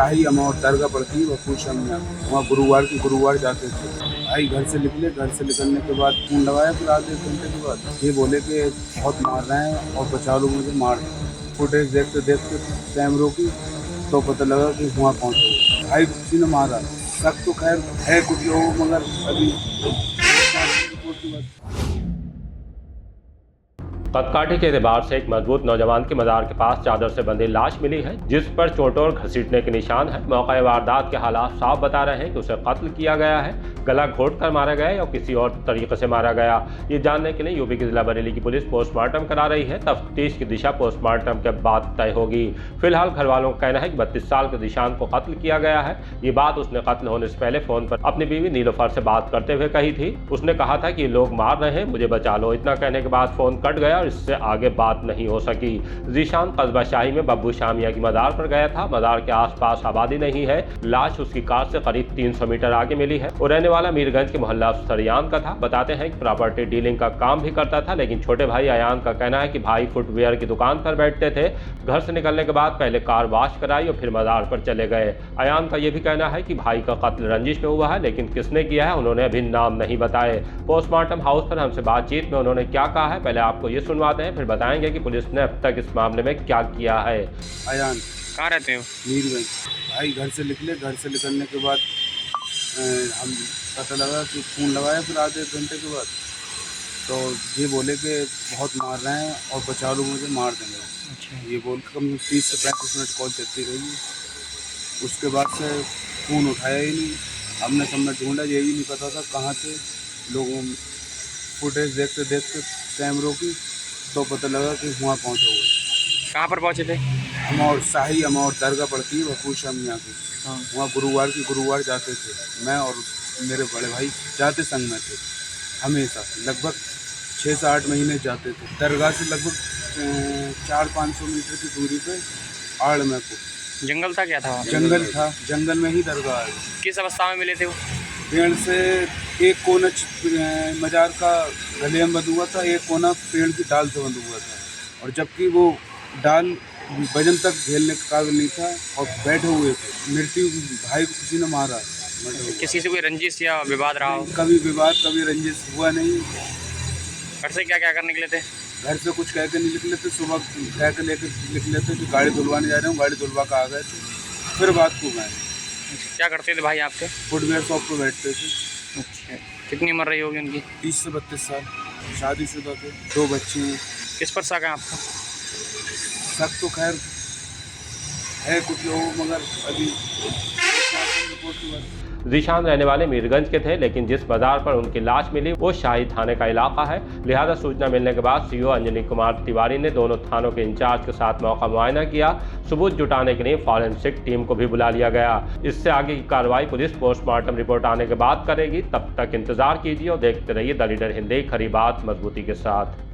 शाही अमौर दरगाह पड़ती है वफूशम में, वहाँ गुरुवार जाते थे। भाई घर से निकलने के बाद फ़ोन लगाया, फिर आधे घंटे के बाद ये बोले कि बहुत मार रहे हैं और बचा लो मुझे, मार दो। फुटेज देखते देखते कैमरों की तो पता लगा कि वहाँ पहुँचे। भाई किसी ने मारा, शक तो खैर है कुछ लोग, मगर अभी कदकाठी के एतबार से एक मजबूत नौजवान की मजार के पास चादर से बंधी लाश मिली है, जिस पर चोटों और घसीटने के निशान है। मौका वारदात के हालात साफ बता रहे हैं कि उसे कत्ल किया गया है, गला घोट कर मारा गया या किसी और तरीके से मारा गया। ये जानने के लिए यूपी की जिला बरेली की पुलिस पोस्टमार्टम करा रही है। तफ्तीश की दिशा पोस्टमार्टम के बाद तय होगी। फिलहाल घर वालों का कहना है कि 32 साल के दिशान को कत्ल किया गया है। ये बात उसने कत्ल होने से पहले फोन पर अपनी बीवी नीलोफर से बात करते हुए कही थी। उसने कहा था कि लोग मार रहे हैं, मुझे बचा लो। इतना कहने के बाद फोन कट गया और इससे आगे बात नहीं हो सकी। जीशान कस्बा शाही में बब्बू शामिया की मजार पर गया था। मजार के आसपास आबादी नहीं है। लाश उसकी कार से करीब 300 मीटर आगे मिली है और रहने वाला मीरगंज के मोहल्ला सरियान का था। बताते हैं कि प्रॉपर्टी डीलिंग का काम भी करता था, लेकिन छोटे भाई अयान का कहना है कि भाई फुटवेयर की दुकान पर बैठते थे। घर से निकलने के बाद पहले कार वॉश कराई और फिर मजार पर चले गए। अयान का यह भी कहना है कि भाई का कत्ल रंजिश में हुआ है, लेकिन किसने किया है उन्होंने अभी नाम नहीं बताए। पोस्टमार्टम हाउस पर हमसे बातचीत में उन्होंने क्या कहा है, पहले आपको ये सुनवाते हैं, फिर बताएंगे कि पुलिस ने अब तक इस मामले में क्या किया है। अयान कहाँ रहते हो? मीरगंज। भाई घर से निकलने के बाद हम पता लगा कि फ़ोन लगाया, फिर आधे घंटे के बाद तो ये बोले कि बहुत मार रहे हैं और बचा लो मुझे, मार देंगे। अच्छा। ये बोल के कम 30 से 35 मिनट कॉल चलती रही। उसके बाद से फ़ोन उठाया ही नहीं। हमने सबने ढूंढा, यही नहीं पता था कहाँ थे लोगों। फुटेज देखते देखते कैमरों की तो पता लगा कि वहाँ पहुँचे हुए। कहाँ पर पहुँचे थे? शाही अमौर दरगाह पड़ती है वफूशम यहाँ की, वहाँ गुरुवार जाते थे। मैं और मेरे बड़े भाई जाते संग में थे हमेशा, लगभग 6 से 8 महीने जाते थे। दरगाह से लगभग 400-500 मीटर की दूरी पे आड़ में को जंगल था, क्या था? जंगल में ही दरगाह है। किस अवस्था में मिले थे वो? पेड़ से एक कोना मजार का गले में बंधा हुआ था, एक कोना पेड़ की डाल से बंधा हुआ था, और जबकि वो डाल वजन तक झेलने के काबिल नहीं था और बैठे हुए थे। मृत्यु भाई को किसी ने मारा। किसी से कोई रंजिश या विवाद रहा हो? कभी विवाद, कभी रंजिश हुआ नहीं। घर से क्या क्या करने निकले थे? घर से कुछ कह के नहीं निकले थे। सुबह कह के लेकर निकले थे कि गाड़ी धुलवाने जा रहे हूँ, गाड़ी धुलवा कर आ गए थे। फिर बात को गए। क्या करते थे भाई आपके? फुटवेयर शॉप पर बैठते थे। अच्छा, कितनी उम्र रही होगी उनकी? 30 से 32 साल, शादीशुदा थे, 2 बच्चे हैं। किस पर शक है आपको? शक तो खैर है कुछ लोग, मगर अभी जीशान रहने वाले मीरगंज के थे, लेकिन जिस बाजार पर उनकी लाश मिली वो शाही थाने का इलाका है। लिहाजा सूचना मिलने के बाद सीओ अंजनी कुमार तिवारी ने दोनों थानों के इंचार्ज के साथ मौका मुआयना किया। सबूत जुटाने के लिए फॉरेंसिक टीम को भी बुला लिया गया। इससे आगे की कार्रवाई पुलिस पोस्टमार्टम रिपोर्ट आने के बाद करेगी। तब तक इंतजार कीजिए और देखते रहिए द लीडर हिंदी, खरी बात मजबूती के साथ।